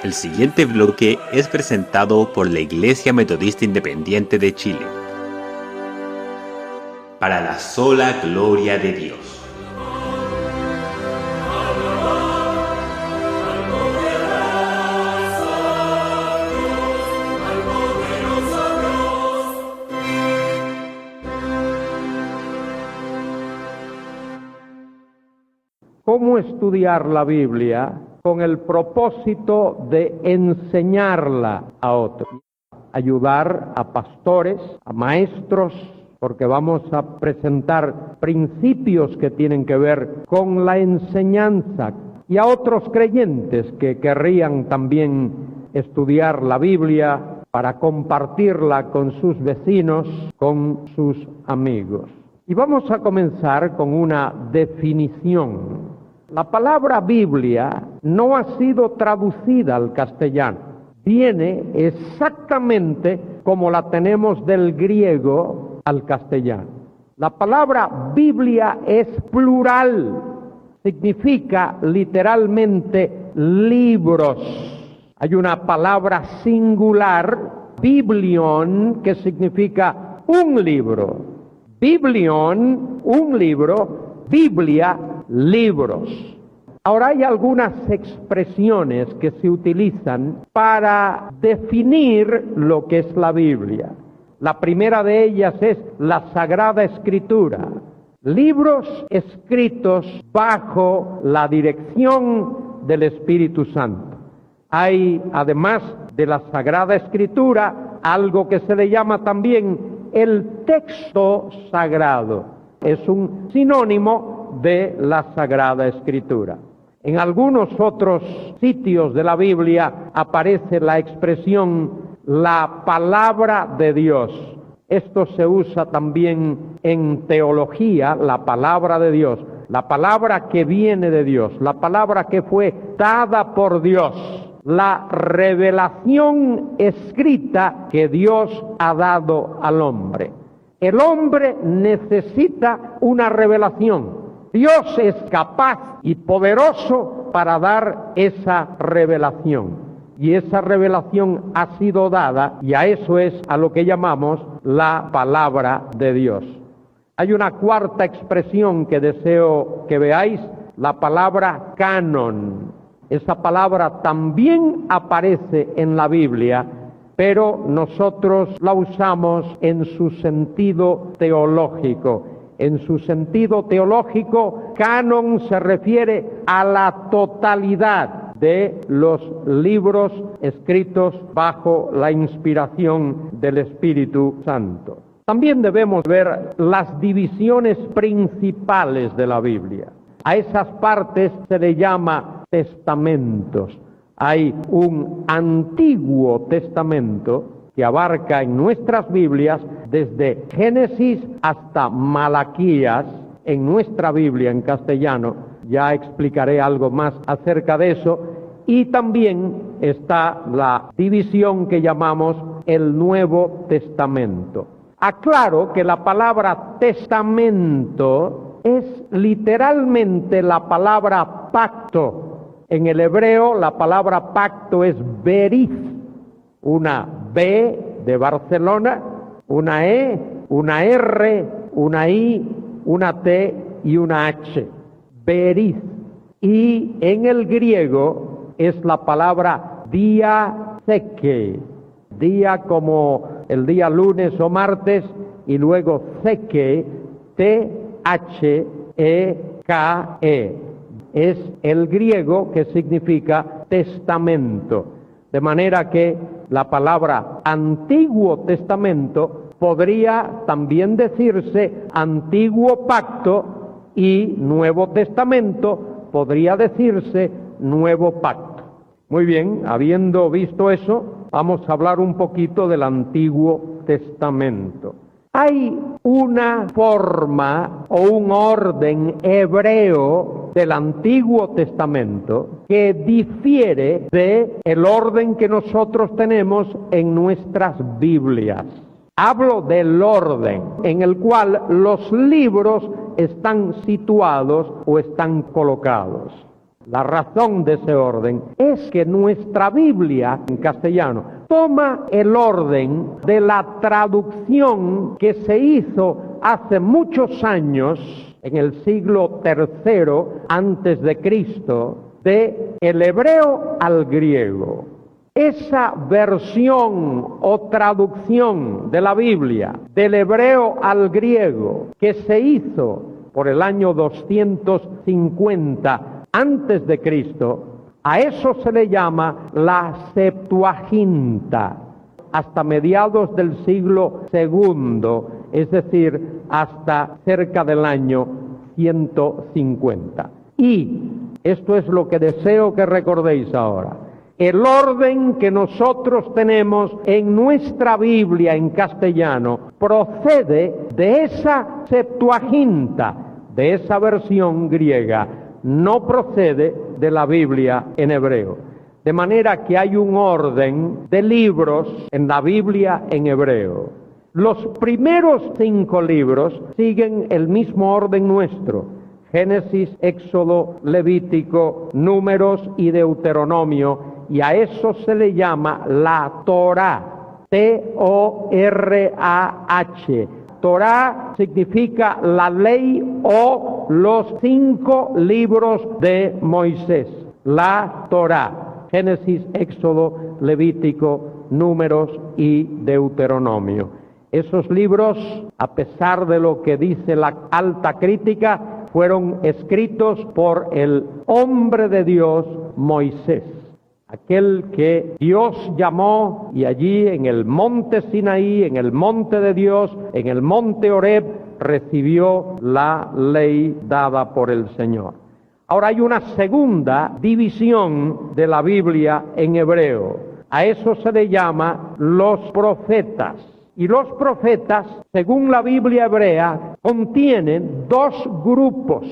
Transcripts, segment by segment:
El siguiente bloque es presentado por la Iglesia Metodista Independiente de Chile. Para la sola gloria de Dios. ¿Cómo estudiar la Biblia con el propósito de enseñarla a otros? Ayudar a pastores, a maestros, porque vamos a presentar principios que tienen que ver con la enseñanza, y a otros creyentes que querrían también estudiar la Biblia para compartirla con sus vecinos, con sus amigos. Y vamos a comenzar con una definición. La palabra Biblia no ha sido traducida al castellano. Viene exactamente como la tenemos del griego al castellano. La palabra Biblia es plural. Significa literalmente libros. Hay una palabra singular, biblion, que significa un libro. Biblion, un libro, Biblia, libros. Ahora hay algunas expresiones que se utilizan para definir lo que es la Biblia. La primera de ellas es la Sagrada Escritura. Libros escritos bajo la dirección del Espíritu Santo. Hay, además de la Sagrada Escritura, algo que se le llama también el texto sagrado. Es un sinónimo de la Sagrada Escritura. En algunos otros sitios de la Biblia aparece la expresión la palabra de Dios. Esto se usa también en teología, la palabra de Dios, la palabra que viene de Dios, la palabra que fue dada por Dios, la revelación escrita que Dios ha dado al hombre. El hombre necesita una revelación. Dios es capaz y poderoso para dar esa revelación. Y esa revelación ha sido dada, y a eso es a lo que llamamos la palabra de Dios. Hay una cuarta expresión que deseo que veáis, la palabra canon. Esa palabra también aparece en la Biblia, pero nosotros la usamos en su sentido teológico. En su sentido teológico, canon se refiere a la totalidad de los libros escritos bajo la inspiración del Espíritu Santo. También debemos ver las divisiones principales de la Biblia. A esas partes se le llama testamentos. Hay un Antiguo Testamento que abarca en nuestras Biblias desde Génesis hasta Malaquías. En nuestra Biblia en castellano ya explicaré algo más acerca de eso. Y también está la división que llamamos el Nuevo Testamento. Aclaro que la palabra testamento es literalmente la palabra pacto. En el hebreo la palabra pacto es berith, una B de Barcelona, una E, una R, una I, una T y una H. Berith. Y en el griego es la palabra diatheke, día como el día lunes o martes, y luego theke, T-H-E-K-E. Es el griego que significa testamento. De manera que la palabra Antiguo Testamento podría también decirse Antiguo Pacto, y Nuevo Testamento podría decirse Nuevo Pacto. Muy bien, habiendo visto eso, vamos a hablar un poquito del Antiguo Testamento. Hay una forma o un orden hebreo del Antiguo Testamento que difiere del orden que nosotros tenemos en nuestras Biblias. Hablo del orden en el cual los libros están situados o están colocados. La razón de ese orden es que nuestra Biblia en castellano toma el orden de la traducción que se hizo hace muchos años, en el siglo III antes de Cristo, de el hebreo al griego. Esa versión o traducción de la Biblia del hebreo al griego que se hizo por el año 250 antes de Cristo, a eso se le llama la Septuaginta, hasta mediados del siglo II, es decir, hasta cerca del año 150. Y esto es lo que deseo que recordéis ahora. El orden que nosotros tenemos en nuestra Biblia en castellano procede de esa Septuaginta, de esa versión griega, no procede de la Biblia en hebreo. De manera que hay un orden de libros en la Biblia en hebreo. Los primeros 5 libros siguen el mismo orden nuestro: Génesis, Éxodo, Levítico, Números y Deuteronomio, y a eso se le llama la Torá, T-O-R-A-H. Torá significa la ley o los 5 libros de Moisés. La Torá, Génesis, Éxodo, Levítico, Números y Deuteronomio. Esos libros, a pesar de lo que dice la alta crítica, fueron escritos por el hombre de Dios, Moisés, aquel que Dios llamó, y allí en el monte Sinaí, en el monte de Dios, en el monte Horeb, recibió la ley dada por el Señor. Ahora hay una segunda división de la Biblia en hebreo. A eso se le llama los profetas. Y los profetas, según la Biblia hebrea, contienen 2 grupos: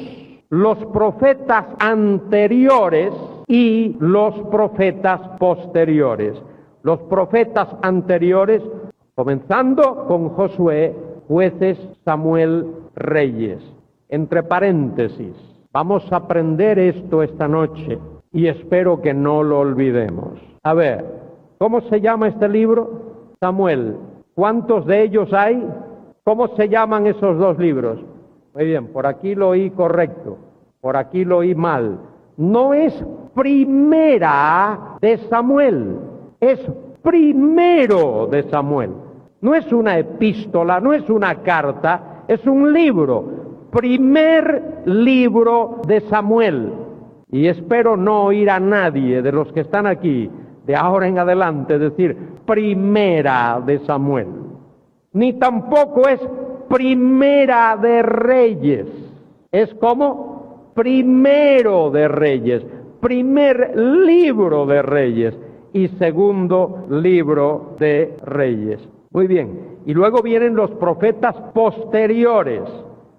los profetas anteriores y los profetas posteriores. Los profetas anteriores, comenzando con Josué, Jueces, Samuel, Reyes. Entre paréntesis, vamos a aprender esto esta noche y espero que no lo olvidemos. A ver, ¿cómo se llama este libro? Samuel. ¿Cuántos de ellos hay? ¿Cómo se llaman esos 2 libros? Muy bien, por aquí lo oí correcto, por aquí lo oí mal. No es primera de Samuel, es primero de Samuel. No es una epístola, no es una carta, es un libro. Primer libro de Samuel. Y espero no oír a nadie de los que están aquí de ahora en adelante decir primera de Samuel. Ni tampoco es primera de Reyes. Es como primero de Reyes, primer libro de Reyes y segundo libro de Reyes. Muy bien. Y luego vienen los profetas posteriores.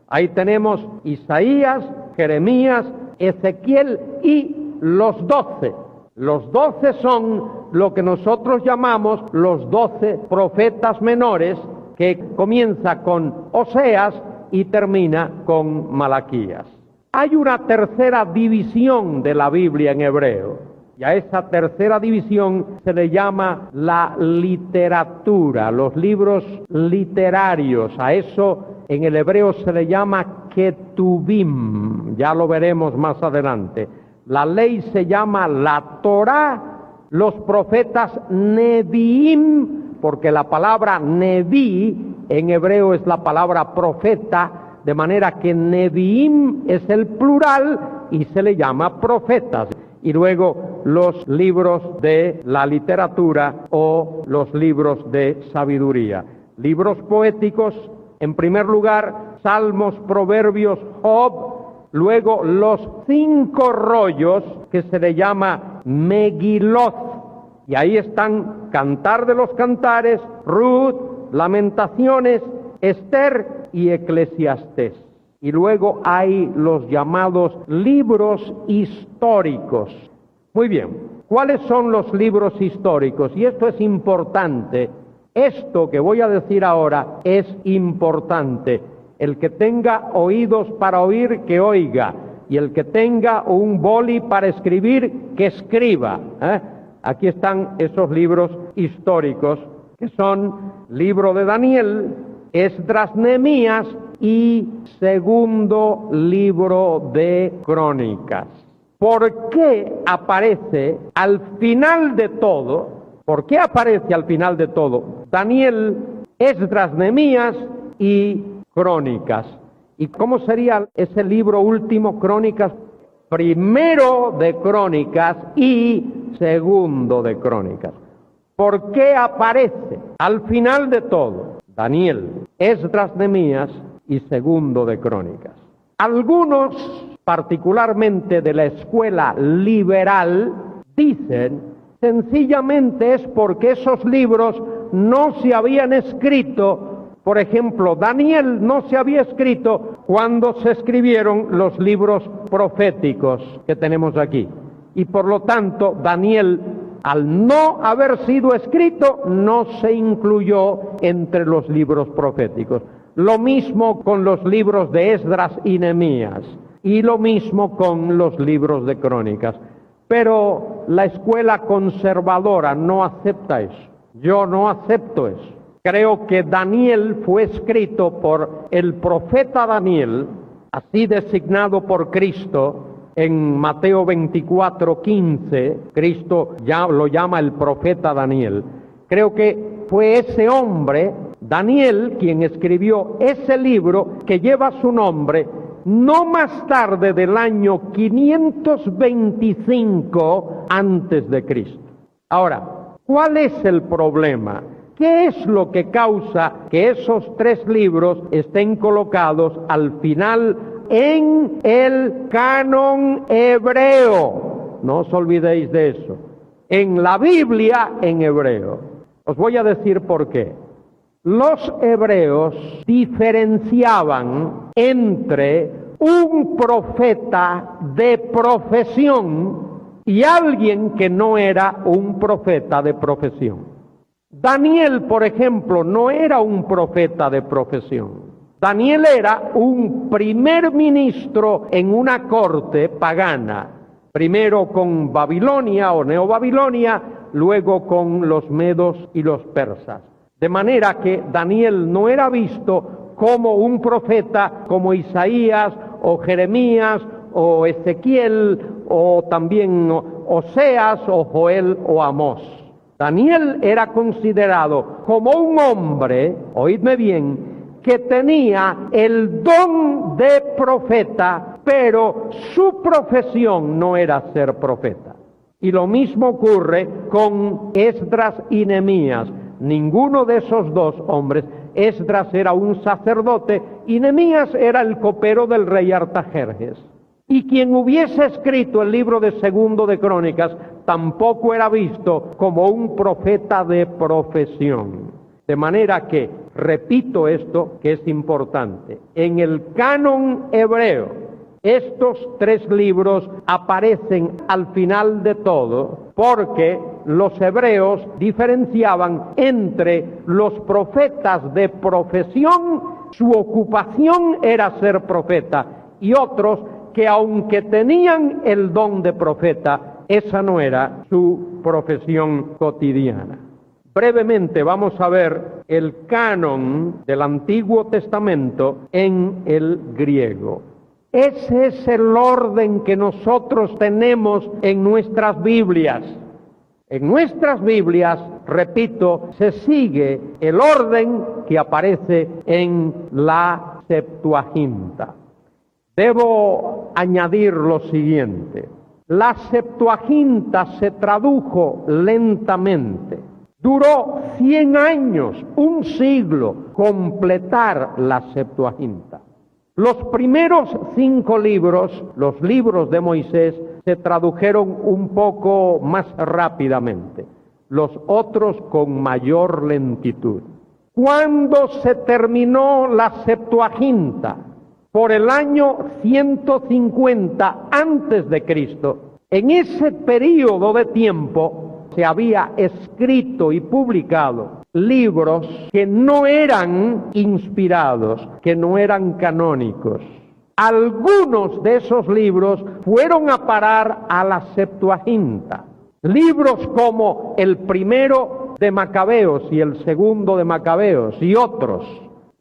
Ahí tenemos Isaías, Jeremías, Ezequiel y los 12. Los 12 son lo que nosotros llamamos los 12 profetas menores, que comienza con Oseas y termina con Malaquías. Hay una tercera división de la Biblia en hebreo, y a esa tercera división se le llama la literatura, los libros literarios. A eso en el hebreo se le llama ketubim, ya lo veremos más adelante. La ley se llama la Torá, los profetas neviim, porque la palabra neví en hebreo es la palabra profeta, de manera que neviim es el plural y se le llama profetas. Y luego los libros de la literatura o los libros de sabiduría. Libros poéticos, en primer lugar, Salmos, Proverbios, Job. Luego los 5 rollos que se le llama Megilot. Y ahí están Cantar de los Cantares, Ruth, Lamentaciones, Esther y Eclesiastés. Y luego hay los llamados libros históricos. Muy bien, ¿cuáles son los libros históricos? Y esto es importante. Esto que voy a decir ahora es importante. El que tenga oídos para oír, que oiga. Y el que tenga un boli para escribir, que escriba. Aquí están esos libros históricos, que son libro de Daniel, Esdras, Nehemías y segundo libro de Crónicas. ¿Por qué aparece al final de todo? ¿Por qué aparece al final de todo Daniel, Esdras, Nehemías y Crónicas? ¿Y cómo sería ese libro último, Crónicas? Primero de Crónicas y segundo de Crónicas. ¿Por qué aparece al final de todo Daniel, Esdras, Nehemías y segundo de Crónicas? Algunos, particularmente de la escuela liberal, dicen sencillamente es porque esos libros no se habían escrito. Por ejemplo, Daniel no se había escrito cuando se escribieron los libros proféticos que tenemos aquí. Y por lo tanto, Daniel, al no haber sido escrito, no se incluyó entre los libros proféticos. Lo mismo con los libros de Esdras y Nehemías. Y lo mismo con los libros de Crónicas. Pero la escuela conservadora no acepta eso. Yo no acepto eso. Creo que Daniel fue escrito por el profeta Daniel, así designado por Cristo en Mateo 24:15. Cristo ya lo llama el profeta Daniel. Creo que fue ese hombre, Daniel, quien escribió ese libro que lleva su nombre no más tarde del año 525 antes de Cristo. Ahora, ¿cuál es el problema? ¿Qué es lo que causa que esos tres libros estén colocados al final en el canon hebreo? No os olvidéis de eso. En la Biblia en hebreo. Os voy a decir por qué. Los hebreos diferenciaban entre un profeta de profesión y alguien que no era un profeta de profesión. Daniel, por ejemplo, no era un profeta de profesión. Daniel era un primer ministro en una corte pagana, primero con Babilonia o Neobabilonia, luego con los medos y los persas. De manera que Daniel no era visto como un profeta como Isaías o Jeremías o Ezequiel o también Oseas o Joel o Amós. Daniel era considerado como un hombre, oídme bien, que tenía el don de profeta, pero su profesión no era ser profeta. Y lo mismo ocurre con Esdras y Nehemías. Ninguno de esos dos hombres, Esdras era un sacerdote y Nehemías era el copero del rey Artajerjes. Y quien hubiese escrito el libro de Segundo de Crónicas tampoco era visto como un profeta de profesión. De manera que, repito esto que es importante, en el canon hebreo, estos tres libros aparecen al final de todo porque los hebreos diferenciaban entre los profetas de profesión, su ocupación era ser profeta, y otros que aunque tenían el don de profeta, esa no era su profesión cotidiana. Brevemente vamos a ver el canon del Antiguo Testamento en el griego. Ese es el orden que nosotros tenemos en nuestras Biblias. En nuestras Biblias, repito, se sigue el orden que aparece en la Septuaginta. Debo añadir lo siguiente. La Septuaginta se tradujo lentamente. Duró 100 años, un siglo, completar la Septuaginta. Los primeros 5 libros, los libros de Moisés, se tradujeron un poco más rápidamente, los otros con mayor lentitud. Cuando se terminó la Septuaginta, por el año 150 antes de Cristo, en ese período de tiempo se había escrito y publicado libros que no eran inspirados, que no eran canónicos. Algunos de esos libros fueron a parar a la Septuaginta. Libros como el primero de Macabeos y el segundo de Macabeos y otros.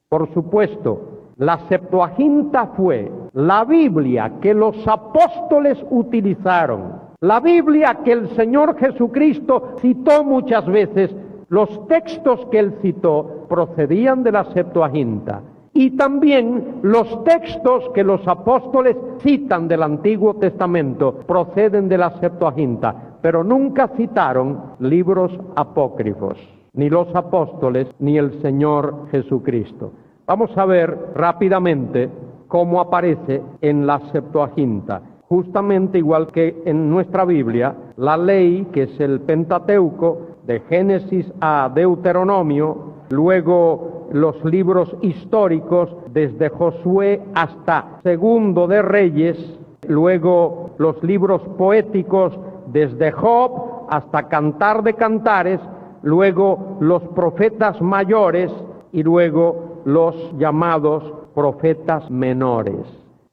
Por supuesto, la Septuaginta fue la Biblia que los apóstoles utilizaron, la Biblia que el Señor Jesucristo citó muchas veces. Los textos que él citó procedían de la Septuaginta. Y también los textos que los apóstoles citan del Antiguo Testamento proceden de la Septuaginta, pero nunca citaron libros apócrifos, ni los apóstoles ni el Señor Jesucristo. Vamos a ver rápidamente cómo aparece en la Septuaginta. Justamente igual que en nuestra Biblia, la ley, que es el Pentateuco, de Génesis a Deuteronomio, luego los libros históricos desde Josué hasta Segundo de Reyes, luego los libros poéticos desde Job hasta Cantar de Cantares, luego los profetas mayores y luego los llamados profetas menores.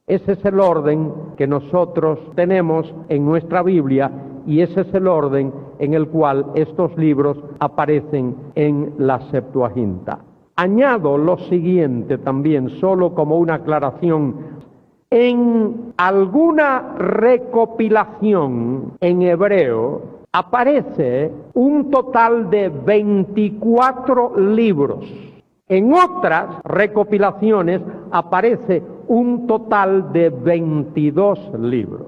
Ese es el orden que nosotros tenemos en nuestra Biblia y ese es el orden en el cual estos libros aparecen en la Septuaginta. Añado lo siguiente también, solo como una aclaración. En alguna recopilación en hebreo aparece un total de 24 libros. En otras recopilaciones aparece un total de 22 libros.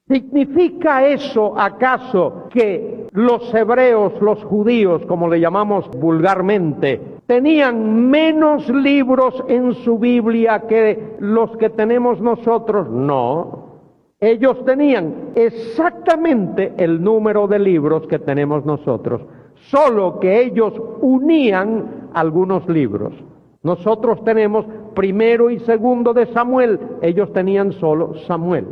¿Significa eso acaso que los hebreos, los judíos, como le llamamos vulgarmente, tenían menos libros en su Biblia que los que tenemos nosotros? No. Ellos tenían exactamente el número de libros que tenemos nosotros, solo que ellos unían algunos libros. Nosotros tenemos primero y segundo de Samuel, ellos tenían solo Samuel.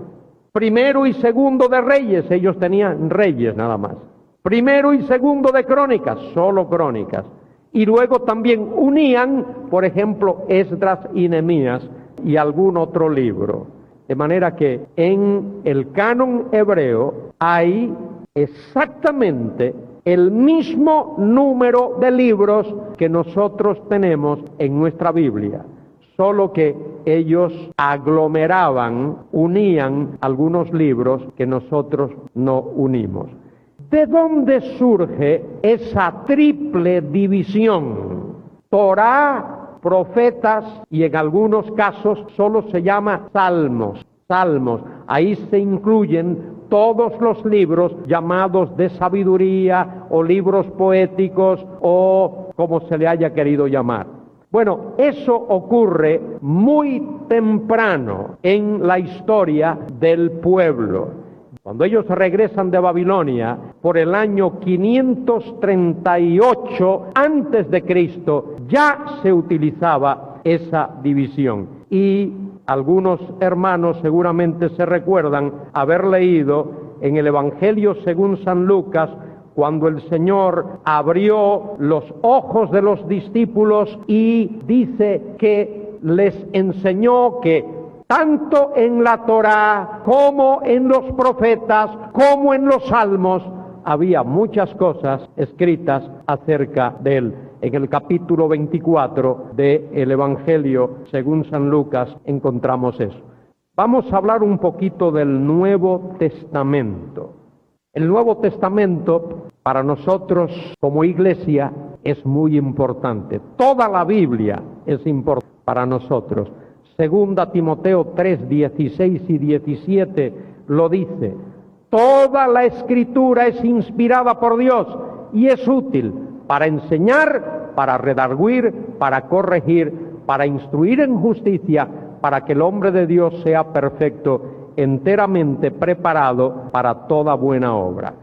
Primero y segundo de Reyes, ellos tenían Reyes nada más. Primero y segundo de Crónicas, solo Crónicas. Y luego también unían, por ejemplo, Esdras y Nehemías y algún otro libro. De manera que en el canon hebreo hay exactamente el mismo número de libros que nosotros tenemos en nuestra Biblia, solo que ellos aglomeraban, unían algunos libros que nosotros no unimos. ¿De dónde surge esa triple división? Torá, profetas y en algunos casos solo se llama salmos. Salmos, ahí se incluyen todos los libros llamados de sabiduría o libros poéticos o como se le haya querido llamar. Bueno, eso ocurre muy temprano en la historia del pueblo. Cuando ellos regresan de Babilonia por el año 538 antes de Cristo, ya se utilizaba esa división. Y algunos hermanos seguramente se recuerdan haber leído en el Evangelio según San Lucas, cuando el Señor abrió los ojos de los discípulos y dice que les enseñó que tanto en la Torá como en los profetas como en los salmos había muchas cosas escritas acerca de él. En el capítulo 24 del Evangelio según San Lucas encontramos eso. Vamos a hablar un poquito del Nuevo Testamento. El Nuevo Testamento para nosotros como iglesia es muy importante. Toda la Biblia es importante para nosotros. Segunda Timoteo 3, 16 y 17 lo dice. Toda la Escritura es inspirada por Dios y es útil para enseñar, para redarguir, para corregir, para instruir en justicia, para que el hombre de Dios sea perfecto, enteramente preparado para toda buena obra.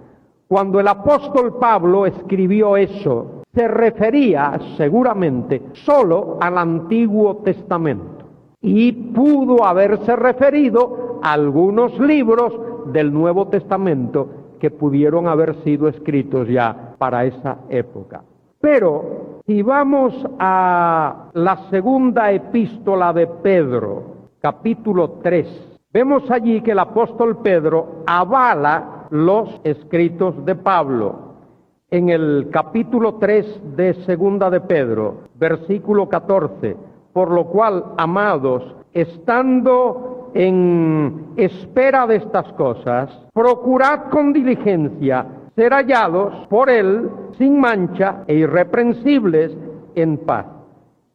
Cuando el apóstol Pablo escribió eso, se refería seguramente solo al Antiguo Testamento y pudo haberse referido a algunos libros del Nuevo Testamento que pudieron haber sido escritos ya para esa época. Pero si vamos a la segunda epístola de Pedro, capítulo 3. Vemos allí que el apóstol Pedro avala los escritos de Pablo. En el capítulo 3 de Segunda de Pedro, versículo 14, por lo cual, amados, estando en espera de estas cosas, procurad con diligencia ser hallados por él sin mancha e irreprensibles en paz.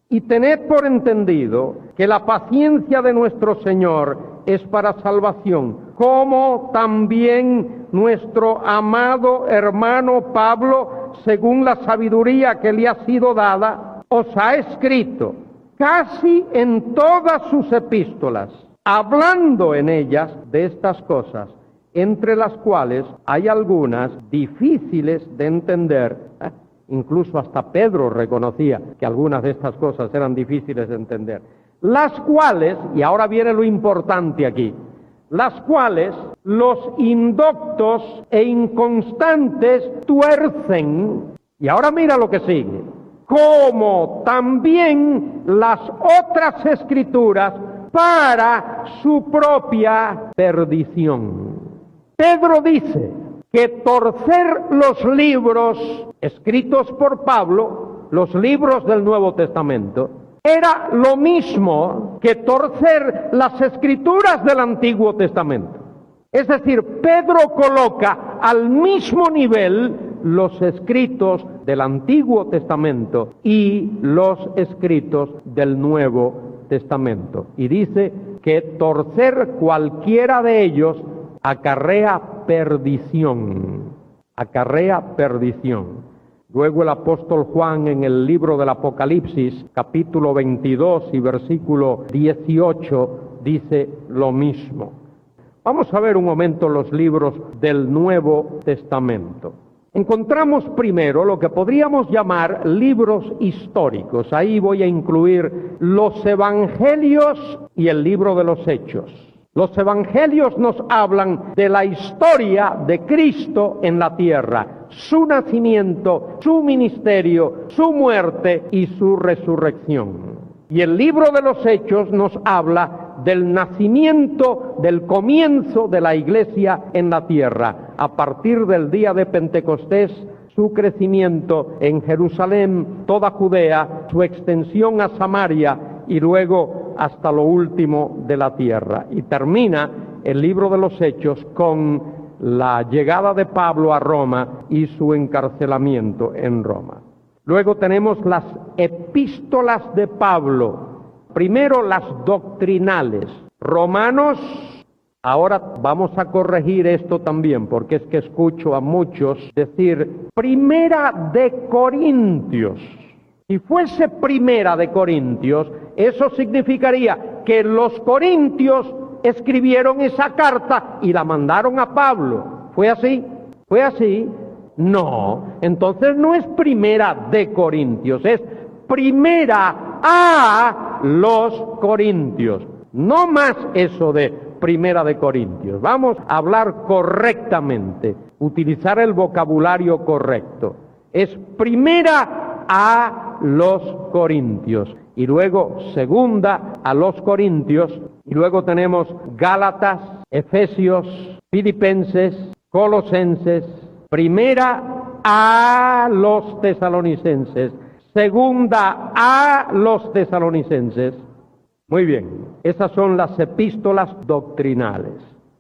Y tened por entendido que la paciencia de nuestro Señor es para salvación, como también nuestro amado hermano Pablo, según la sabiduría que le ha sido dada, os ha escrito casi en todas sus epístolas, hablando en ellas de estas cosas, entre las cuales hay algunas difíciles de entender. Incluso hasta Pedro reconocía que algunas de estas cosas eran difíciles de entender. Las cuales, y ahora viene lo importante aquí, las cuales los indoctos e inconstantes tuercen, y ahora mira lo que sigue, como también las otras escrituras para su propia perdición. Pedro dice que torcer los libros escritos por Pablo, los libros del Nuevo Testamento, era lo mismo que torcer las escrituras del Antiguo Testamento. Es decir, Pedro coloca al mismo nivel los escritos del Antiguo Testamento y los escritos del Nuevo Testamento. Y dice que torcer cualquiera de ellos acarrea perdición. Acarrea perdición. Luego el apóstol Juan en el libro del Apocalipsis, capítulo 22 y versículo 18, dice lo mismo. Vamos a ver un momento los libros del Nuevo Testamento. Encontramos primero lo que podríamos llamar libros históricos. Ahí voy a incluir los evangelios y el libro de los Hechos. Los evangelios nos hablan de la historia de Cristo en la tierra, su nacimiento, su ministerio, su muerte y su resurrección. Y el libro de los Hechos nos habla del nacimiento, del comienzo de la iglesia en la tierra, a partir del día de Pentecostés, su crecimiento en Jerusalén, toda Judea, su extensión a Samaria y luego hasta lo último de la tierra. Y termina el libro de los Hechos con la llegada de Pablo a Roma y su encarcelamiento en Roma. Luego tenemos las epístolas de Pablo. Primero las doctrinales. Romanos, ahora vamos a corregir esto también, porque es que escucho a muchos decir Primera de Corintios. Si fuese Primera de Corintios, eso significaría que los corintios escribieron esa carta y la mandaron a Pablo. ¿Fue así? ¿Fue así? No. Entonces no es Primera de Corintios, es Primera a los Corintios. No más eso de Primera de Corintios. Vamos a hablar correctamente, utilizar el vocabulario correcto. Es Primera a los Corintios y luego Segunda a los Corintios y luego tenemos Gálatas, Efesios, Filipenses, Colosenses, Primera a los Tesalonicenses, Segunda a los Tesalonicenses. Muy bien, esas son las epístolas doctrinales.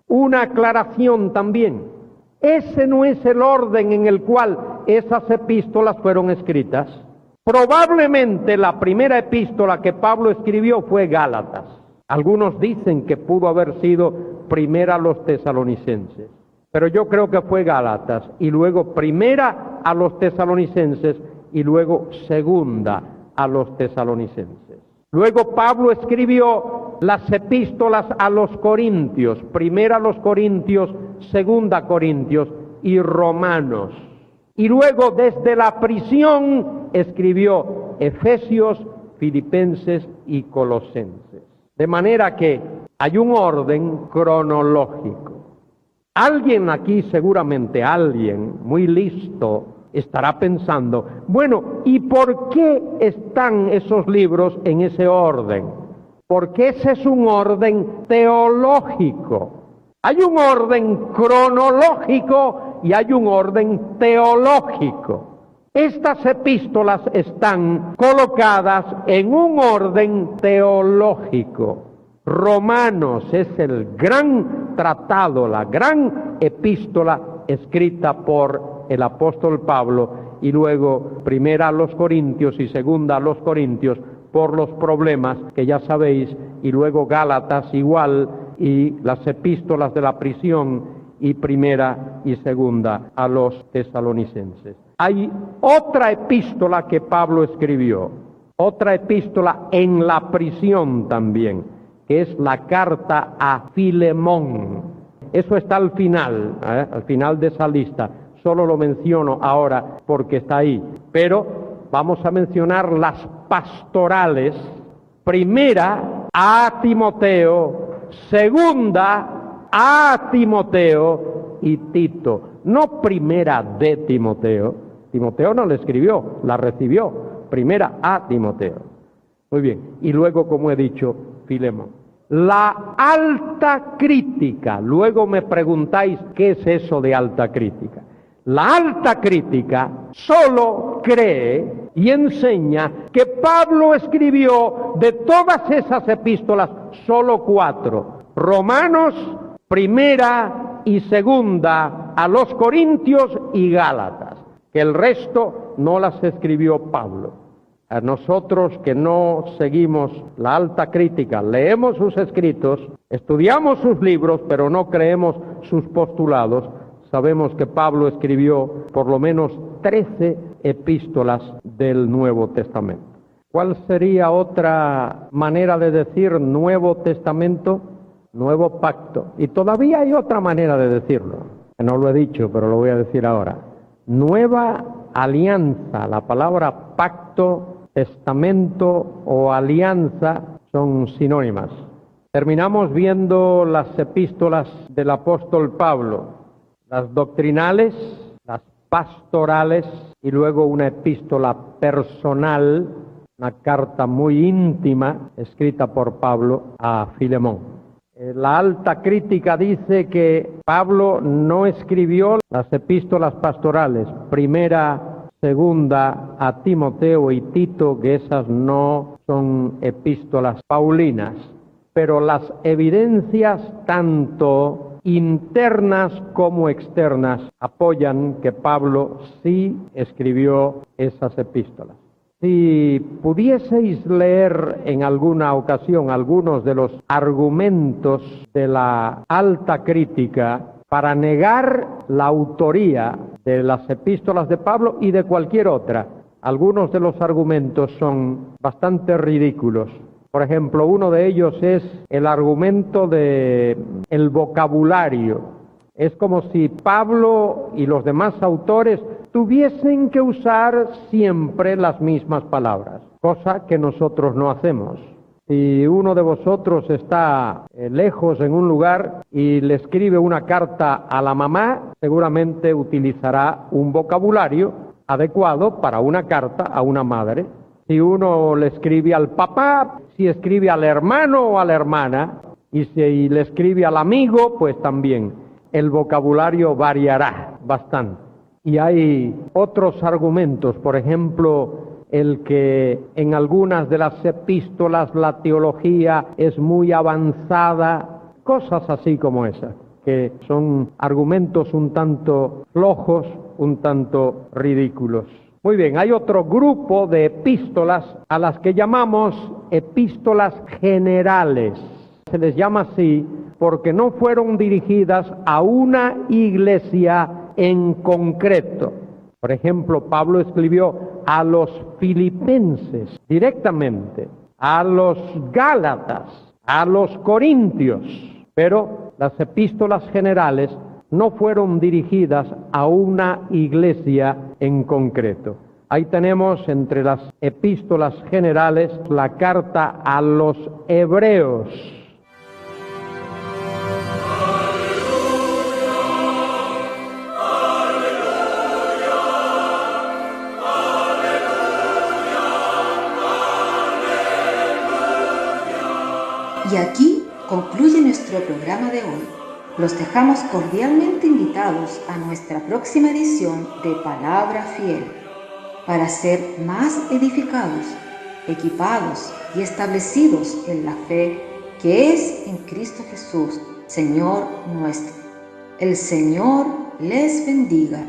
Una aclaración también. Ese no es el orden en el cual esas epístolas fueron escritas. Probablemente la primera epístola que Pablo escribió fue Gálatas. Algunos dicen que pudo haber sido Primera a los Tesalonicenses, pero yo creo que fue Gálatas, y luego Primera a los Tesalonicenses, y luego Segunda a los Tesalonicenses. Luego Pablo escribió las epístolas a los Corintios, Primera a los Corintios, Segunda a Corintios y Romanos. Y luego desde la prisión escribió Efesios, Filipenses y Colosenses. De manera que hay un orden cronológico. Alguien aquí, seguramente alguien muy listo, estará pensando, bueno, ¿y por qué están esos libros en ese orden? porque ese es un orden teológico. Hay un orden cronológico y hay un orden teológico. Estas epístolas están colocadas en un orden teológico. Romanos es el gran tratado, la gran epístola escrita por el apóstol Pablo, y luego primera a los Corintios y segunda a los Corintios por los problemas que ya sabéis, y luego Gálatas igual, y las epístolas de la prisión, y primera y segunda a los tesalonicenses. Hay otra epístola que Pablo escribió, otra epístola en la prisión también, que es la carta a Filemón. Eso está al final de esa lista. Solo lo menciono ahora porque está ahí. Pero vamos a mencionar las pastorales. Primera a Timoteo, segunda a Timoteo y Tito. No primera de Timoteo. Timoteo no la escribió, la recibió. Primera a Timoteo. Muy bien. Y luego, como he dicho, Filemón. La alta crítica. Luego me preguntáis, ¿qué es eso de alta crítica? La alta crítica solo cree y enseña que Pablo escribió de todas esas epístolas solo 4. Romanos, primera y segunda a los Corintios y Gálatas. Que el resto no las escribió Pablo. A nosotros que no seguimos la alta crítica, leemos sus escritos, estudiamos sus libros, pero no creemos sus postulados, sabemos que Pablo escribió por lo menos 13 epístolas del Nuevo Testamento. ¿Cuál sería otra manera de decir Nuevo Testamento? Nuevo Pacto. Y todavía hay otra manera de decirlo, que no lo he dicho, pero lo voy a decir ahora. Nueva Alianza. La palabra pacto, testamento o alianza son sinónimas. Terminamos viendo las epístolas del apóstol Pablo, las doctrinales, las pastorales y luego una epístola personal, una carta muy íntima escrita por Pablo a Filemón. La alta crítica dice que Pablo no escribió las epístolas pastorales, primera, segunda a Timoteo y Tito, que esas no son epístolas paulinas, pero las evidencias tanto internas como externas apoyan que Pablo sí escribió esas epístolas. Si pudieseis leer en alguna ocasión algunos de los argumentos de la alta crítica para negar la autoría de las epístolas de Pablo y de cualquier otra, algunos de los argumentos son bastante ridículos. Por ejemplo, uno de ellos es el argumento de el vocabulario. Es como si Pablo y los demás autores tuviesen que usar siempre las mismas palabras, cosa que nosotros no hacemos. Si uno de vosotros está lejos en un lugar y le escribe una carta a la mamá, seguramente utilizará un vocabulario adecuado para una carta a una madre. Si uno le escribe al papá, si escribe al hermano o a la hermana, y si le escribe al amigo, pues también el vocabulario variará bastante. Y hay otros argumentos, por ejemplo, el que en algunas de las epístolas la teología es muy avanzada, cosas así como esas, que son argumentos un tanto flojos, un tanto ridículos. Muy bien, hay otro grupo de epístolas a las que llamamos epístolas generales. Se les llama así porque no fueron dirigidas a una iglesia en concreto. Por ejemplo, Pablo escribió a los filipenses directamente, a los gálatas, a los corintios, pero las epístolas generales no fueron dirigidas a una iglesia en concreto. Ahí tenemos entre las epístolas generales la carta a los hebreos. Y aquí concluye nuestro programa de hoy. Los dejamos cordialmente invitados a nuestra próxima edición de Palabra Fiel, para ser más edificados, equipados y establecidos en la fe que es en Cristo Jesús, Señor nuestro. El Señor les bendiga.